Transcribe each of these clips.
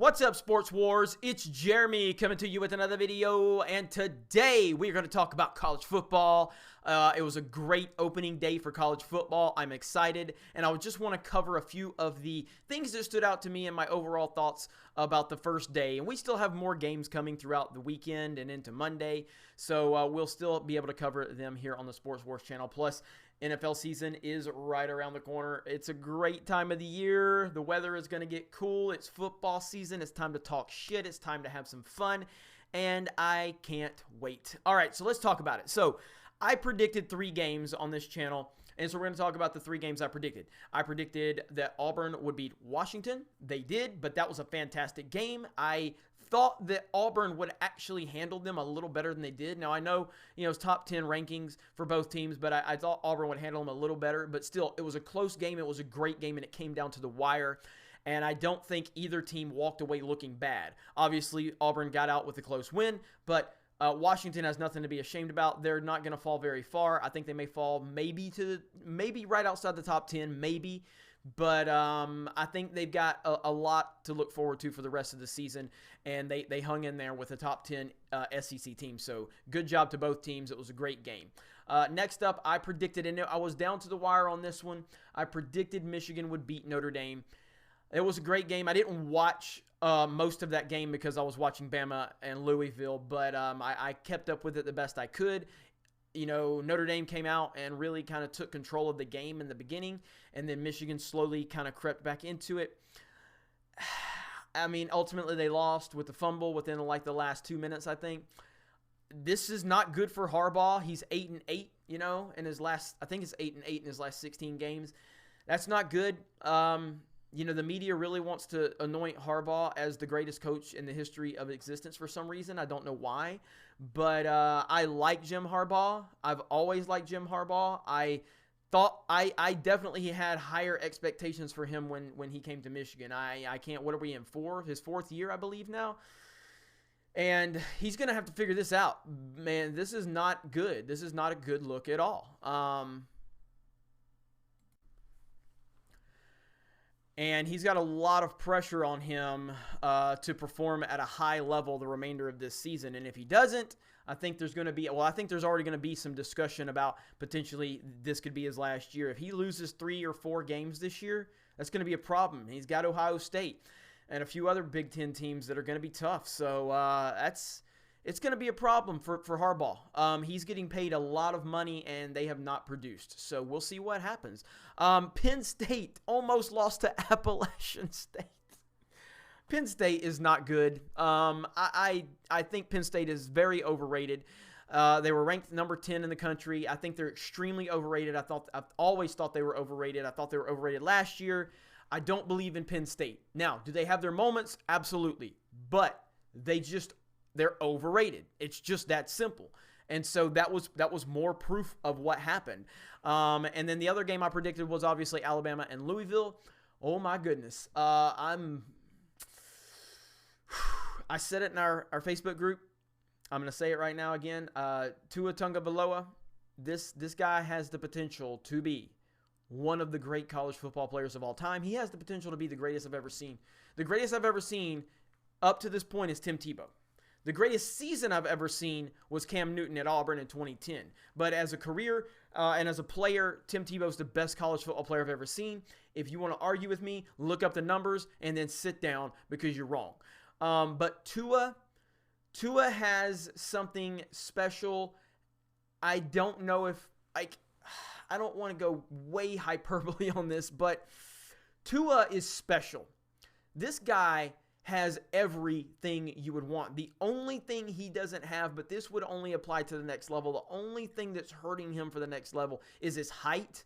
What's up, Sports Wars? It's Jeremy coming to you with another video, and today we're going to talk about college football. It was a great opening day for college football. I'm excited, and I just want to cover a few of the things that stood out to me and my overall thoughts about the first day. And we still have more games coming throughout the weekend and into Monday, so we'll still be able to cover them here on the Sports Wars channel. Plus, NFL season is right around the corner. It's a great time of the year. The weather is going to get cool. It's football season. It's time to talk shit. It's time to have some fun, and I can't wait. All right, so let's talk about it. So I predicted 3 games on this channel, and so we're going to talk about the 3 games I predicted. I predicted that Auburn would beat Washington. They did, but that was a fantastic game. I thought that Auburn would actually handle them a little better than they did. Now, I know, it's top 10 rankings for both teams, but I thought Auburn would handle them a little better. But still, it was a close game. It was a great game, and it came down to the wire. And I don't think either team walked away looking bad. Obviously, Auburn got out with a close win, but Washington has nothing to be ashamed about. They're not going to fall very far. I think they may fall maybe right outside the top 10, maybe. But I think they've got a lot to look forward to for the rest of the season, and they hung in there with a top 10 SEC team. So good job to both teams. It was a great game. Next up, I predicted, and I was down to the wire on this one, I predicted Michigan would beat Notre Dame. It was a great game. I didn't watch most of that game because I was watching Bama and Louisville, but I kept up with it the best I could. Notre Dame came out and really kind of took control of the game in the beginning, and then Michigan slowly kind of crept back into it. I mean, ultimately they lost with the fumble within the last 2 minutes, I think. This is not good for Harbaugh. He's 8-8, in his last, I think it's 8-8 in his last 16 games. That's not good. The media really wants to anoint Harbaugh as the greatest coach in the history of existence for some reason. I don't know why, but I like Jim Harbaugh. I've always liked Jim Harbaugh. I thought I definitely had higher expectations for him when he came to Michigan. I can't, what are we in, his 4th year, I believe now? And he's going to have to figure this out. Man, this is not good. This is not a good look at all. And he's got a lot of pressure on him to perform at a high level the remainder of this season. And if he doesn't, I think there's going to be, I think there's already going to be some discussion about potentially this could be his last year. If he loses 3 or 4 games this year, that's going to be a problem. He's got Ohio State and a few other Big Ten teams that are going to be tough. So it's going to be a problem for Harbaugh. He's getting paid a lot of money, and they have not produced. So we'll see what happens. Penn State almost lost to Appalachian State. Penn State is not good. I think Penn State is very overrated. They were ranked number 10 in the country. I think they're extremely overrated. I've always thought they were overrated. I thought they were overrated last year. I don't believe in Penn State. Now, do they have their moments? Absolutely. But they're overrated. It's just that simple. And so that was more proof of what happened. And then the other game I predicted was obviously Alabama and Louisville. Oh my goodness. I said it in our Facebook group. I'm going to say it right now again. Tua Tagovailoa, this guy has the potential to be one of the great college football players of all time. He has the potential to be the greatest I've ever seen. The greatest I've ever seen up to this point is Tim Tebow. The greatest season I've ever seen was Cam Newton at Auburn in 2010. But as a career and as a player, Tim Tebow is the best college football player I've ever seen. If you want to argue with me, look up the numbers and then sit down because you're wrong. But Tua has something special. I don't know if I don't want to go way hyperbole on this, but Tua is special. This guy has everything you would want. The only thing he doesn't have, but this would only apply to the next level, the only thing that's hurting him for the next level is his height.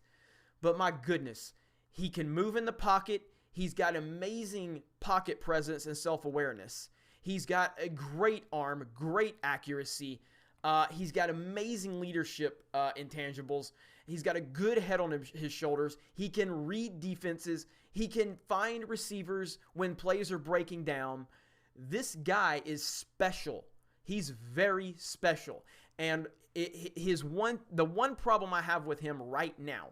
But my goodness, he can move in the pocket. He's got amazing pocket presence and self-awareness. He's got a great arm, great accuracy. He's got amazing leadership intangibles. He's got a good head on his shoulders. He can read defenses. He can find receivers when plays are breaking down. This guy is special. He's very special. And the one problem I have with him right now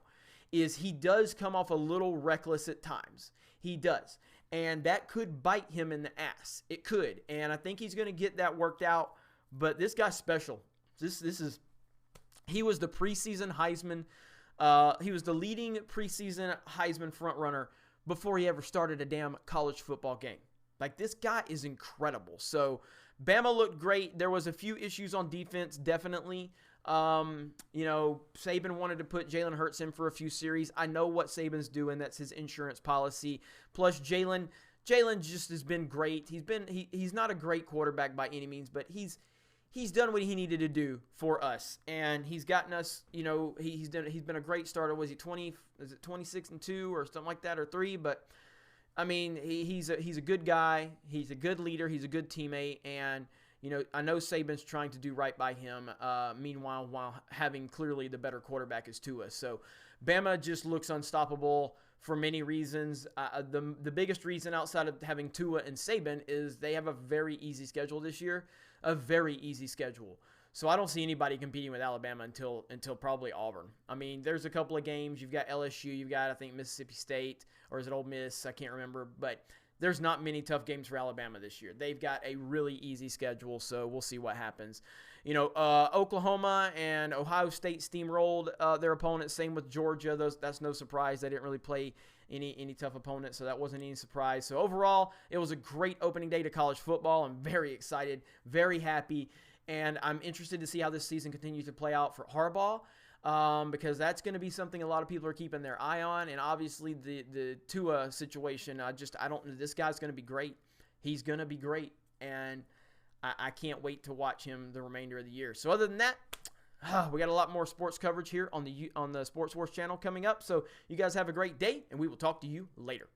is he does come off a little reckless at times. He does. and that could bite him in the ass. It could, and I think he's going to get that worked out. But this guy's special. He was the preseason Heisman. He was the leading preseason Heisman frontrunner before he ever started a damn college football game. Like, this guy is incredible. So Bama looked great. There was a few issues on defense, definitely. Saban wanted to put Jalen Hurts in for a few series. I know what Saban's doing. That's his insurance policy. Plus, Jalen just has been great. He's not a great quarterback by any means, but he's done what he needed to do for us, and he's gotten us. He's been a great starter. Was he 26-2 or something like that, or 3? But I mean, he's a good guy. He's a good leader. He's a good teammate, and I know Saban's trying to do right by him. Meanwhile, while having clearly the better quarterback is Tua. So Bama just looks unstoppable for many reasons. The biggest reason outside of having Tua and Saban is they have a very easy schedule this year. A very easy schedule. So I don't see anybody competing with Alabama until probably Auburn. I mean, there's a couple of games. You've got LSU. You've got, I think, Mississippi State. Or is it Ole Miss? I can't remember. But there's not many tough games for Alabama this year. They've got a really easy schedule, so we'll see what happens. Oklahoma and Ohio State steamrolled their opponents. Same with Georgia. That's no surprise. They didn't really play any tough opponents, so that wasn't any surprise. So overall, it was a great opening day to college football. I'm very excited, very happy, and I'm interested to see how this season continues to play out for Harbaugh. Because that's going to be something a lot of people are keeping their eye on, and obviously the Tua situation, I don't know. This guy's going to be great. He's going to be great, and I can't wait to watch him the remainder of the year. So other than that, we got a lot more sports coverage here on the Sports Wars channel coming up. So you guys have a great day, and we will talk to you later.